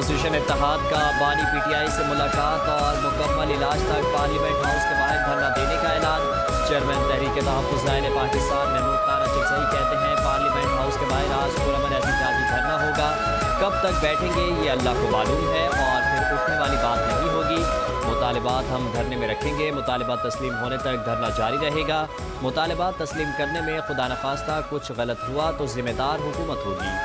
Opposition इत्तेहाद का बानी PTI से मुलाकात और मुकम्मल इलाज तक पार्लियामेंट हाउस के बाहर धरना देने का ऐलान। चेयरमैन तहरीक तहफ़्फ़ुज़ ज़ाहिर पाकिस्तान महमूद खान अचकज़ई कहते हैं पार्लियामेंट हाउस के बाहर आज पुरअमन एहतजाजी धरना होगा। कब तक बैठेंगे ये अल्लाह को मालूम है और फिर उठने वाली बात नहीं होगी। मुतालिबात हम धरने में रखेंगे, मुतालिबात तस्लीम होने तक धरना जारी रहेगा। मुतालिबात तस्लीम करने में खुदा न खास्ता कुछ गलत हुआ तो जिम्मेदार हुकूमत होगी।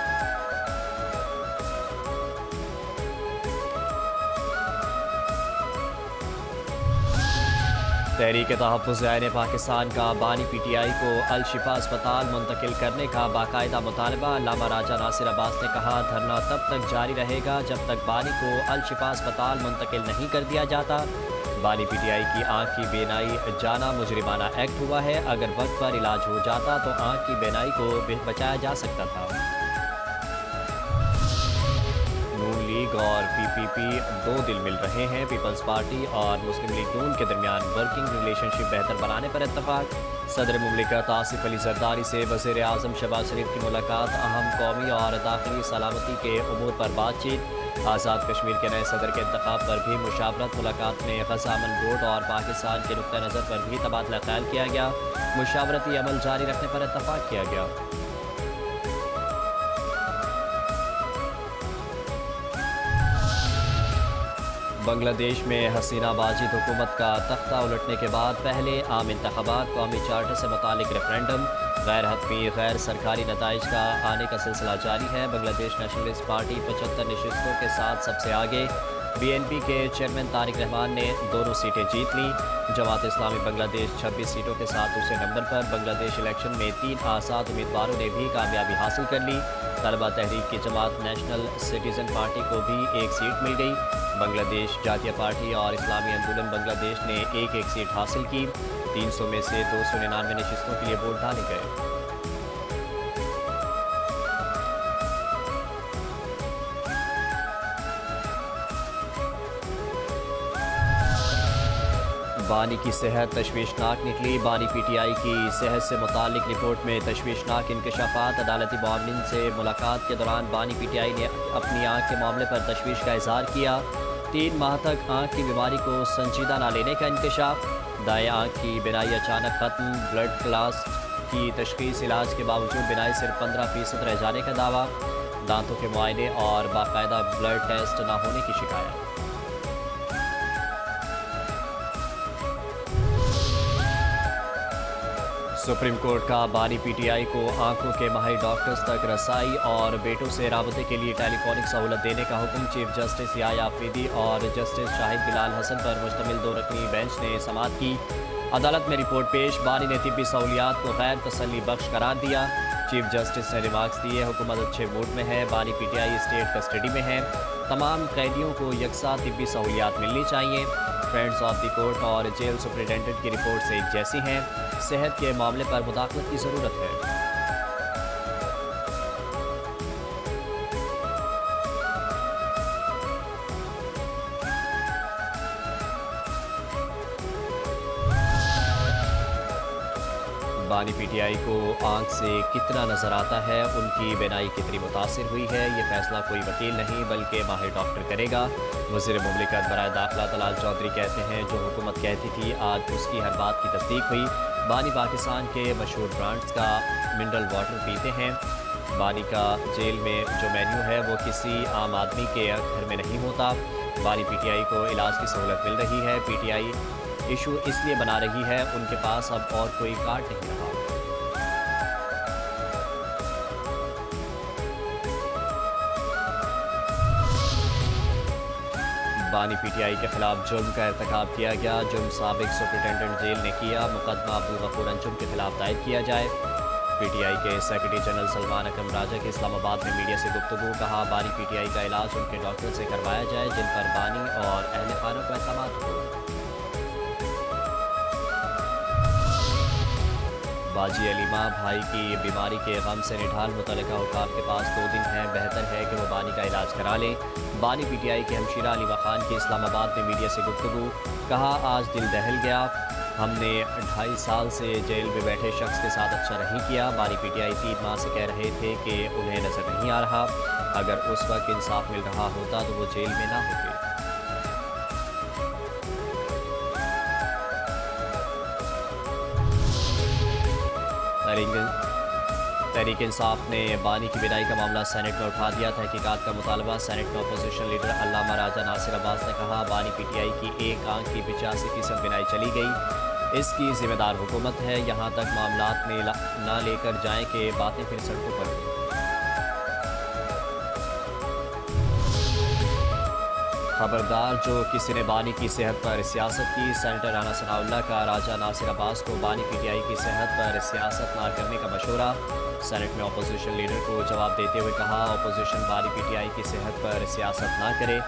तहरीक तहफ़्फ़ुज़ ज़ाहिर पाकिस्तान का बानी पीटीआई को अल शिफा अस्पताल मुंतकिल करने का बाकायदा मुतालबा। अल्लामा राजा नासिर अब्बास ने कहा धरना तब तक जारी रहेगा जब तक बानी को अल शिफा अस्पताल मुंतकिल नहीं कर दिया जाता। बानी पीटीआई की आँख की बेनाई जाना मुजरिमाना एक्ट हुआ है। अगर वक्त पर इलाज हो जाता तो आँख की बेनाई को बचाया जा सकता था। नून लीग और पीपीपी दो दिल मिल रहे हैं। पीपल्स पार्टी और मुस्लिम लीग नून के दरमियान वर्किंग रिलेशनशिप बेहतर बनाने पर इत्तफाक। सदर मुमलिकत आसिफ अली जरदारी से वज़ीर आज़म शहबाज शरीफ की मुलाकात। अहम कौमी और दाखिली सलामती के उमूर पर बातचीत। आज़ाद कश्मीर के नए सदर के इंतखाब पर भी मुशावरत। मुलाकात में ग़ज़ा अमन बोर्ड और पाकिस्तान के नुक्ता नज़र पर भी तबादला ख्याल किया गया। मुशावरती अमल जारी रखने पर इत्तफाक किया गया। बांग्लादेश में हसीना वाजिद हुकूमत का तख्ता उलटने के बाद पहले आम इंतखाबात, कौमी चार्टर से मुतालिक रेफरेंडम, गैर हतमी गैर सरकारी नताइज का आने का सिलसिला जारी है। बांग्लादेश नेशनलिस्ट पार्टी 75 नशिस्तों के साथ सबसे आगे। बीएनपी के चेयरमैन तारिक रहमान ने दोनों सीटें जीत लीं। जमात इस्लामी बांग्लादेश 26 सीटों के साथ दूसरे नंबर पर। बांग्लादेश इलेक्शन में 3 आज़ाद उम्मीदवारों ने भी कामयाबी हासिल कर ली। तलबा तहरीक की जमात नेशनल सिटीजन पार्टी को भी एक सीट मिल गई। बांग्लादेश जातीय पार्टी और इस्लामी आंदोलन बांग्लादेश ने एक एक सीट हासिल की। 300 में से 299 नशिस्तों के लिए वोट डाले गए। बानी की सेहत तशवीशनाक निकली। बानी पीटीआई की सेहत से मुतालिक रिपोर्ट में तशवीशनाक इंकशाफात। अदालती मामलिन से मुलाकात के दौरान बानी पीटीआई ने अपनी आँख के मामले पर तशवीश का इजहार किया। 3 माह तक आँख की बीमारी को संजीदा न लेने का इंकशाफ। दाएं आँख की बिनाई अचानक ख़त्म। ब्लड क्लास की तशखीस इलाज के बावजूद बिनाई सिर्फ 15% रह जाने का दावा। दांतों के मुआयने और बाकायदा ब्लड टेस्ट न होने की शिकायत। सुप्रीम कोर्ट का बानी पीटीआई को आंखों के माहिर डॉक्टर्स तक रसाई और बेटों से राबते के लिए टेलीफोनिक सहूलत देने का हुक्म। चीफ जस्टिस याया आफरीदी और जस्टिस शाहिद बिलाल हसन पर मुश्तमिल 2 रकनी बेंच ने समाअत की। अदालत में रिपोर्ट पेश। बानी ने तिब्बी सहूलियात को गैर तसल्ली बख्श करार दिया। चीफ जस्टिस ने रिमार्क्स दिए हुकूमत अच्छे मूड में है। बानी पीटीआई स्टेट कस्टडी में है। तमाम कैदियों को यकसा तिब्बी सहूलियात मिलनी चाहिए। फ्रेंड्स ऑफ द कोर्ट और जेल सुपरिटेंडेंट की रिपोर्ट से एक जैसी हैं। सेहत के मामले पर मुदाखलत की ज़रूरत है। बानी पीटीआई को आंख से कितना नजर आता है, उनकी बिनाई कितनी मुतासिर हुई है, ये फैसला कोई वकील नहीं बल्कि माहिर डॉक्टर करेगा। वज़ीर मुमलिकत बराए दाखिला तलाल चौधरी कहते हैं जो हुकूमत कहती थी आज उसकी हर बात की तस्दीक हुई। बानी पाकिस्तान के मशहूर ब्रांड्स का मिनरल वाटर पीते हैं। बानी का जेल में जो मेन्यू है वो किसी आम आदमी के घर में नहीं होता। बानी पीटीआई को इलाज की सहूलत मिल रही है। पीटीआई इशू इसलिए बना रही है उनके पास अब और कोई कार्ड नहीं रहा। बानी पीटीआई के खिलाफ जुर्म का इर्तिकाब किया गया। जुर्म साबिक सुपरिटेंडेंट जेल ने किया। मुकदमा अब्दुल गफूर अंजुम के खिलाफ दायर किया जाए। पीटीआई के सेक्रेटरी जनरल सलमान अकरम राजा की इस्लामाबाद में मीडिया से गुफ्तगू। कहा बानी पीटीआई का इलाज उनके डॉक्टर से करवाया जाए जिन पर बानी और अहल खाना को एतमाद हो। बाजी अलीमा भाई की बीमारी के गम से निढाल। मुतल्लिका हुकाम के पास 2 दिन हैं। बेहतर है कि वो बानी का इलाज करा लें। बानी पीटीआई के हमशीरा अलीमा खान की इस्लामाबाद में मीडिया से गुफ्तगू। कहा आज दिल दहल गया। ہم نے 2.5 سال سے جیل میں بیٹھے شخص کے ساتھ اچھا نہیں کیا۔ بانی پی ٹی آئی 3 ماہ سے کہہ رہے تھے کہ انہیں نظر نہیں آ رہا، اگر اس وقت انصاف مل رہا ہوتا تو وہ جیل میں نہ ہوتے۔ تحریک انصاف نے بانی کی بینائی کا معاملہ سینٹ میں اٹھا دیا۔ تحقیقات کا مطالبہ۔ سینٹ میں اپوزیشن لیڈر علامہ راجہ ناصر عباس نے کہا، بانی پی ٹی آئی کی ایک آنکھ کی 85% بینائی چلی گئی، اس کی ذمہ دار حکومت ہے۔ یہاں تک معاملات میں نہ لے کر جائیں کہ باتیں پھر سڑکوں پر ہوں۔ خبردار جو کسی نے بانی کی صحت پر سیاست کی۔ سینیٹر رانا ثناء اللہ کا راجہ ناصر عباس کو بانی پی ٹی آئی کی صحت پر سیاست نہ کرنے کا مشورہ۔ سینٹ میں اپوزیشن لیڈر کو جواب دیتے ہوئے کہا، اپوزیشن بانی پی ٹی آئی کی صحت پر سیاست نہ کرے،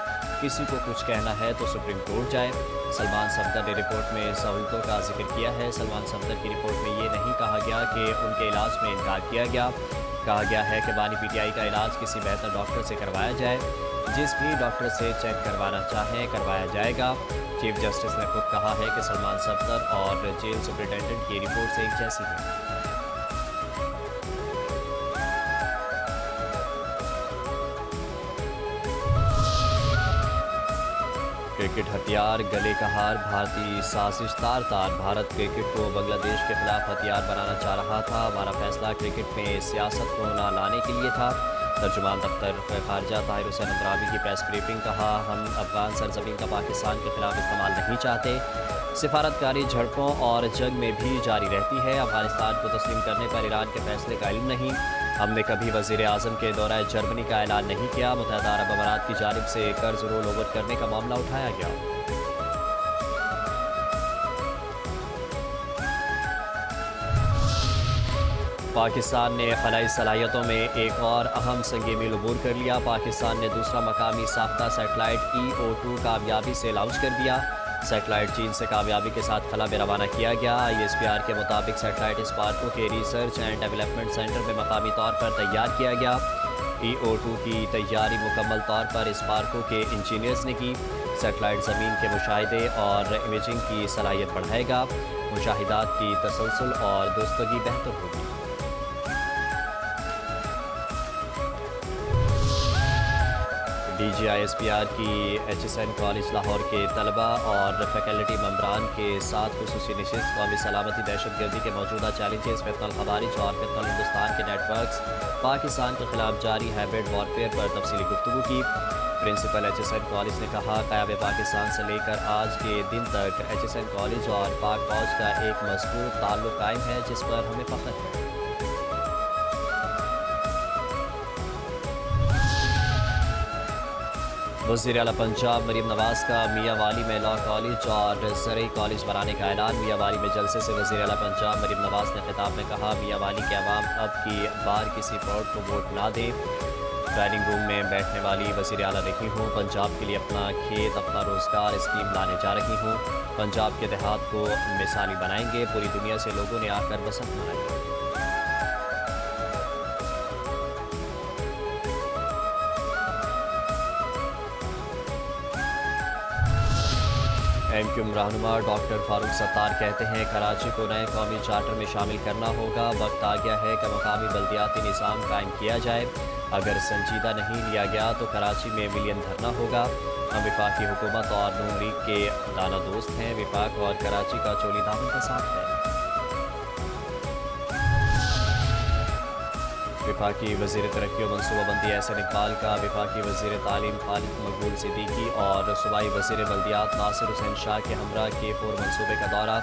کسی کو کچھ کہنا ہے تو سپریم کورٹ جائے۔ سلمان صفدر نے رپورٹ میں سہولتوں کا ذکر کیا ہے۔ سلمان صفدر کی رپورٹ میں یہ نہیں کہا گیا کہ ان کے علاج میں انکار کیا گیا۔ کہا گیا ہے کہ بانی پی ٹی آئی کا علاج کسی بہتر ڈاکٹر سے کروایا جائے، جس بھی ڈاکٹر سے چیک کروانا چاہیں کروایا جائے گا۔ چیف جسٹس نے خود کہا ہے کہ سلمان صفدر اور جیل سپرنٹینڈنٹ کی رپورٹس ایک جیسی ہیں۔ کرکٹ ہتھیار گلے کا ہار، بھارتی سازش تار تار۔ بھارت کرکٹ کو بنگلہ دیش کے خلاف ہتھیار بنانا چاہ رہا تھا۔ ہمارا فیصلہ کرکٹ میں سیاست کو نہ لانے کے لیے تھا۔ ترجمان دفتر خارجہ طاہر حسین اندرابی کی پریس بریفنگ۔ کہا، ہم افغان سرزمین کا پاکستان کے خلاف استعمال نہیں چاہتے۔ سفارتکاری جھڑپوں اور جنگ میں بھی جاری رہتی ہے۔ افغانستان کو تسلیم کرنے پر ایران کے فیصلے کا علم نہیں۔ ہم نے کبھی وزیر اعظم کے دورہ جرمنی کا اعلان نہیں کیا۔ متحدہ عرب امارات کی جانب سے قرض رول اوور کرنے کا معاملہ اٹھایا گیا۔ پاکستان نے خلائی صلاحیتوں میں ایک اور اہم سنگ میل عبور کر لیا۔ پاکستان نے دوسرا مقامی ساختہ سیٹلائٹ EO2 کامیابی سے لانچ کر دیا۔ سیٹلائٹ چین سے کامیابی کے ساتھ خلا میں روانہ کیا گیا۔ ISPR کے مطابق سیٹلائٹ اسپارکو کے ریسرچ اینڈ ڈیولپمنٹ سینٹر میں مقامی طور پر تیار کیا گیا۔ EO2 کی تیاری مکمل طور پر اسپارکو کے انجینئرز نے کی۔ سیٹلائٹ زمین کے مشاہدے اور امیجنگ کی صلاحیت بڑھائے گا۔ مشاہدات کی تسلسل اور درستگی بہتر ہوگی۔ DGISPR کی HSN کالج لاہور کے طلباء اور فیکلٹی ممبران کے ساتھ خصوصی نشست قومی سلامتی دہشت گردی کے موجودہ چیلنجز، فتنہ الخوارج اور فتنہ ہندوستان کے نیٹ ورکس، پاکستان کے خلاف جاری ہائبرڈ وارفیئر پر تفصیلی گفتگو کی۔ پرنسپل HSN کالج نے کہا، قیام پاکستان سے لے کر آج کے دن تک HSN کالج اور پاک فوج کا ایک مضبوط تعلق قائم ہے، جس پر ہمیں فخر ہے۔ وزیر اعلیٰ پنجاب مریم نواز کا میاں والی میں لاء کالج اور زرعی کالج بنانے کا اعلان۔ میاں والی میں جلسے سے وزیر اعلیٰ پنجاب مریم نواز نے خطاب میں کہا، میاں والی کے عوام اب کی بار کسی فراڈ کو ووٹ نہ دیں۔ ڈرائننگ روم میں بیٹھنے والی وزیر اعلیٰ رہی ہوں، پنجاب کے لیے اپنا کھیت اپنا روزگار اسکیم لانے جا رہی ہوں، پنجاب کے دیہات کو مثالی بنائیں گے، پوری دنیا سے لوگوں نے آ کر بسنت منائی۔ MQM رہنما ڈاکٹر فاروق ستار کہتے ہیں، کراچی کو نئے قومی چارٹر میں شامل کرنا ہوگا۔ وقت آ گیا ہے کہ مقامی بلدیاتی نظام قائم کیا جائے۔ اگر سنجیدہ نہیں لیا گیا تو کراچی میں ملین دھرنا ہوگا۔ ہم وفاقی حکومت اور نون لیگ کے دانا دوست ہیں۔ وفاق اور کراچی کا چولی دامن کا ساتھ ہے۔ وفاقی وزیر ترقی و منصوبہ بندی احسن اقبال کا وفاقی وزیر تعلیم خالد مقبول صدیقی اور صوبائی وزیر بلدیات ناصر حسین شاہ کے ہمراہ K4 منصوبے کا دورہ۔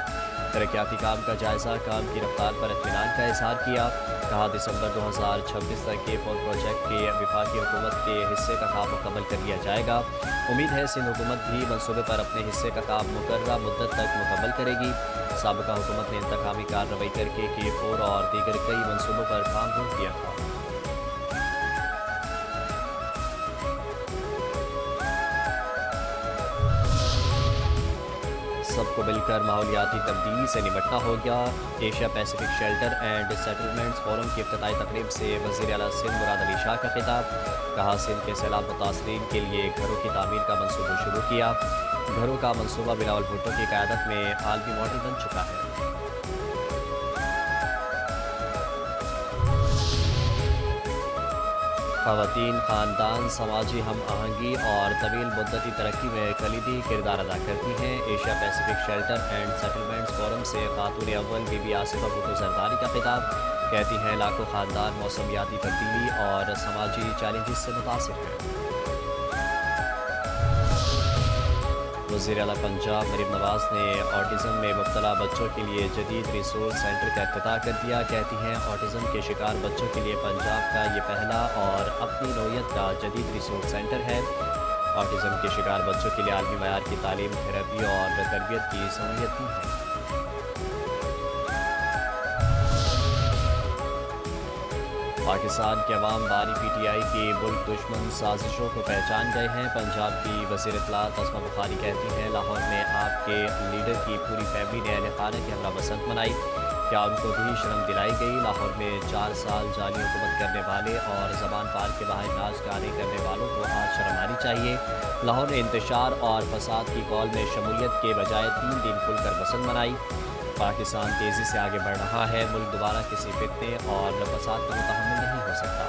ترقیاتی کام کا جائزہ، کام کی رفتار پر اطمینان کا اظہار کیا۔ کہا، دسمبر 2026 تک K4 پروجیکٹ کے وفاقی حکومت کے حصے کا کام مکمل کر لیا جائے گا۔ امید ہے سندھ حکومت بھی منصوبے پر اپنے حصے کا کام مقررہ مدت تک مکمل کرے گی۔ سابقہ حکومت نے انتقامی کارروائی کر کے K4 اور دیگر کئی منصوبوں پر کام روک دیا تھا۔ सबको मिलकर माहौलियाती तब्दीली से निपटना होगा। Asia Pacific shelter and settlements forum की इफ्तिताई तकरीब से वज़ीर आला सिंध मुराद अली शाह का खिताब। कहा, सिंध के सैलाब मुतासरीन के लिए घरों की तामीर का मनसूबा शुरू किया। घरों का मनसूबा बिलावल भुट्टो की क़यादत में आलमी मॉडल बन चुका है। ख़वातीन ख़ानदान समाजी हम आहंगी और तवील मुद्दती तरक्की में कलीदी किरदार अदा करती हैं। Asia Pacific shelter and settlements forum से खातून अव्वल बीबी आसिफा भुट्टो जरदारी का खिताब। कहती हैं, लाखों ख़ानदान मौसमियाती तब्दीली और समाजी चैलेंजेस से मुतासिर हैं। वज़ीर आला पंजाब मरीम नवाज़ ने ऑटिज़म में मुब्तला बच्चों के लिए जदीद रिसोर्स सेंटर का इफ्तिताह कर दिया। कहती हैं, ऑटिज़म के शिकार बच्चों के लिए पंजाब का ये पहला और अपनी नौयत का जदीद रिसोर्स सेंटर है। ऑटिज़म के शिकार बच्चों के लिए आलमी मयार की तालीम, थेरेपी और तरबियत की सहूलियत दी है। पाकिस्तान के अवाम बानी PTI की मुल्क दुश्मन साजिशों को पहचान गए हैं। पंजाब की वज़ीर इत्तलात अस्मा बुखारी कहती हैं, लाहौर में आपके लीडर की पूरी फैमिली ने अहले खाना की हमरा बसंत मनाई। क्या उनको भी शर्म दिलाई गई? लाहौर में 4 साल जाली हुकूमत करने वाले और ज़बान पार के बाहर नाच गाने करने वालों को आज शर्म आनी चाहिए। लाहौर ने इंतशार और फसाद की कॉल में शमूलियत के बजाय 3 दिन खुलकर बसंत मनाई। पाकिस्तान तेज़ी से आगे बढ़ रहा है। मुल्क दोबारा किसी फितने और फसाद का मुतहम्मिल नहीं हो सकता।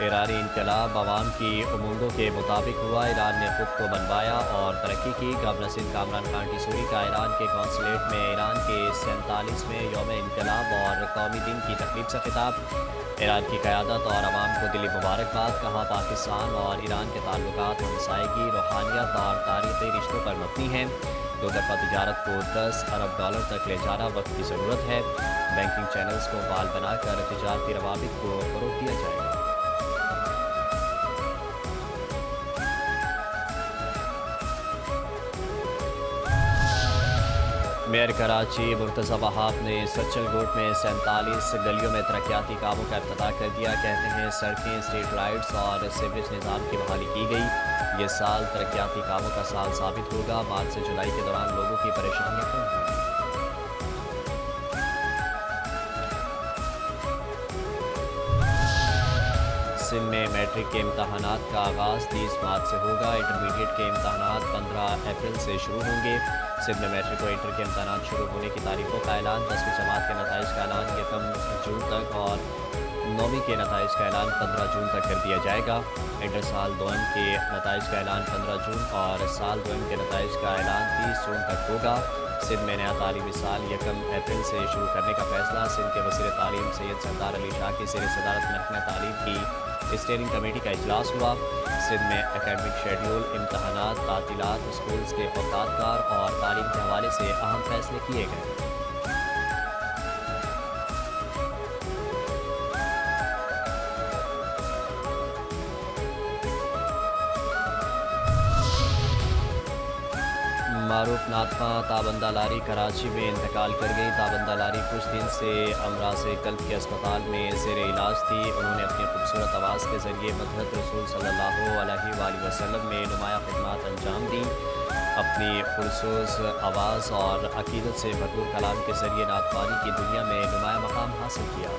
ईरानी इनकलाब अवाम की उम्मीदों के मुताबिक हुआ। ईरान ने खुद को बनवाया और तरक्की की। गवर्नर सिंध कामरान खान टिसूरी का ईरान के कौंसलेट में ईरान के 47वें यौम इनकलाब और कौमी दिन की तकरीब से खिताब। ईरान की क़यादत और अवाम को दिली मुबारकबाद। कहा, पाकिस्तान और ईरान के ताल्लुकात हमसायगी, रूहानियत और तारीख़ी रिश्तों पर मबनी हैं। दो तरफ़ा तिजारत को 10 अरब डॉलर तक ले जाना वक्त की ज़रूरत है। बैंकिंग चैनल्स को फाल बनाकर तिजारती रवाबित को फ़रोग़ दिया जाएगा। मेयर कराची मुर्तज़ा वहाब ने सच्चल गोट में 47 गलियों में तरक्याती कामों का इफ्तिताह कर दिया। कहते हैं, सड़कें, स्ट्रीट लाइट्स और सीवरेज निज़ाम की बहाली की गई। ये साल तरक्याती कामों का साल साबित होगा। मार्च से जुलाई के दौरान लोगों की परेशानियां कम होंगी। सिंध में मैट्रिक के इम्तहानात का आगाज़ 30 मार्च से होगा। इंटरमीडिएट के इम्तहानात 15 अप्रैल से शुरू होंगे। सिंध में मैट्रिक और इंटर के इम्तहानात शुरू होने की तारीखों का ऐलान। 10वीं जमात के नताइज का ऐलान 1 जून तक और 9वीं के नताइज का ऐलान 15 जून तक कर दिया जाएगा। इंटर साल दोम के नताइज का ऐलान 15 जून और साल दोम के नताइज का ऐलान 30 जून तक होगा। सिंध में नया तालीमी साल 1 अप्रैल से शुरू करने का फैसला। सिंध के वज़ीर तालीम सैयद सरदार अली शाह की ज़ेर सदारत महकमा तालीम की स्टीयरिंग कमेटी का इजलास हुआ। सिंध में एकेडमिक शेड्यूल, इम्तहानात, तातीलात, स्कूल्स के औकातकार और तालीम के हवाले से अहम फैसले किए गए। मारूफ नातमा ताबंदा लारी कराची में इंतकाल कर गई। ताबंदा लारी कुछ दिन से अमराज़ क़ल्ब के अस्पताल में ज़ेर इलाज थी। उन्होंने अपनी खूबसूरत आवाज़ के ज़रिए मदहत रसूल सल्लल्लाहु अलैहि वसल्लम में नुमाया खिदमत अंजाम दी। अपनी पुरसोज़ आवाज़ और अक़ीदत से भरपूर कलाम के ज़रिए नातवानी की दुनिया में नुमाया मकाम हासिल किया।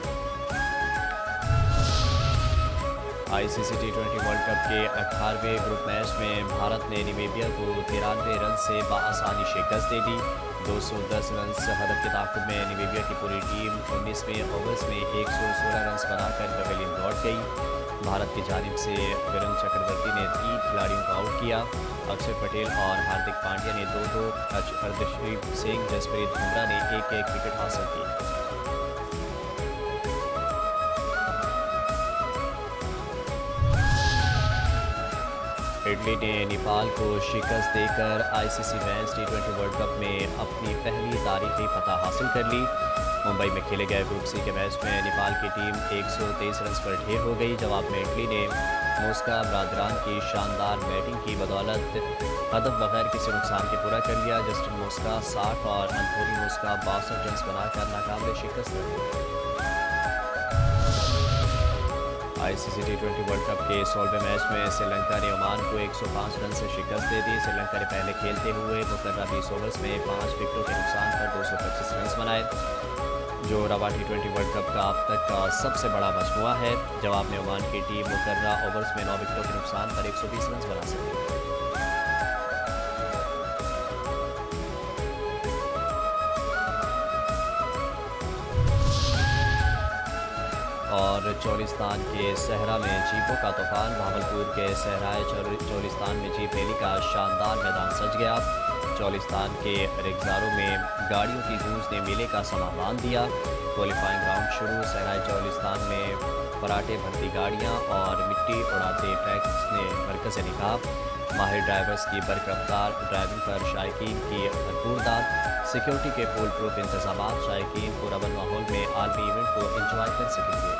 ICC T20 वर्ल्ड कप के 18वें ग्रुप मैच में भारत ने नामीबिया को 93 रन से बआसानी शिकस्त दे दी। 210 रन हदफ के ताक़ुब में नामीबिया की पूरी टीम 19वें ओवर्स में 116 रन बनाकर पवेलियन लौट गई। भारत की जानिब से विरेंद्र चक्रवर्ती ने 3 खिलाड़ियों को आउट किया। अक्षर पटेल और हार्दिक पांड्या ने 2-2, हरदीप सिंह, जसप्रीत बुमराह ने 1-1 विकेट हासिल किए। इटली ने नेपाल को शिकस्त देकर ICC mains T20 world cup में अपनी पहली तारीखी फतह हासिल कर ली। मुंबई में खेले गए ग्रुप C के मैच में नेपाल की टीम 123 रन पर ढेर हो गई। जवाब में इटली ने मोस्का बरादरान की शानदार बैटिंग की बदौलत हदफ बगैर किसी नुकसान के पूरा कर लिया। जस्टिन मोस्का 60 और अंथोनी मोस्का 62 रन बनाकर नाकाबिल शिकस्त रहे। ICC T20 वर्ल्ड कप के 16वें मैच में श्रीलंका ने ओमान को 105 रन से शिकस्त दे दी। श्रीलंका ने पहले खेलते हुए मुकर्रर 20 ओवर्स में 5 विकेटों के नुकसान पर 225 रन बनाए, जो रवा T20 वर्ल्ड कप का अब तक का सबसे बड़ा मजमुआ है। जवाब में ओमान की टीम मुकर्रर ओवर्स में 9 विकेटों के नुकसान पर 120 रन बना सकी। और चोलिस्तान के सहरा में जीपों का तूफान। भावलपुर के सहराए चोलिस्तान में जीप रैली का शानदार मैदान सज गया। चोलिस्तान के रिगजारों में गाड़ियों की गूंज ने मेले का समा बांध दिया। क्वालिफाइंग राउंड शुरू। सहराए चोलिस्तान में पराठे भरती गाड़ियां और मिट्टी उड़ाते ट्रैक्स ने मरकज़ निकाब। माहिर ड्राइवर्स की बरकरार ड्राइविंग पर शायकीन की भरपूर दाद। सिक्योरिटी के फुल प्रूफ इंतजाम। शायकीन पुरअमन माहौल में आलमी इवेंट को एंजॉय कर सकेंगे।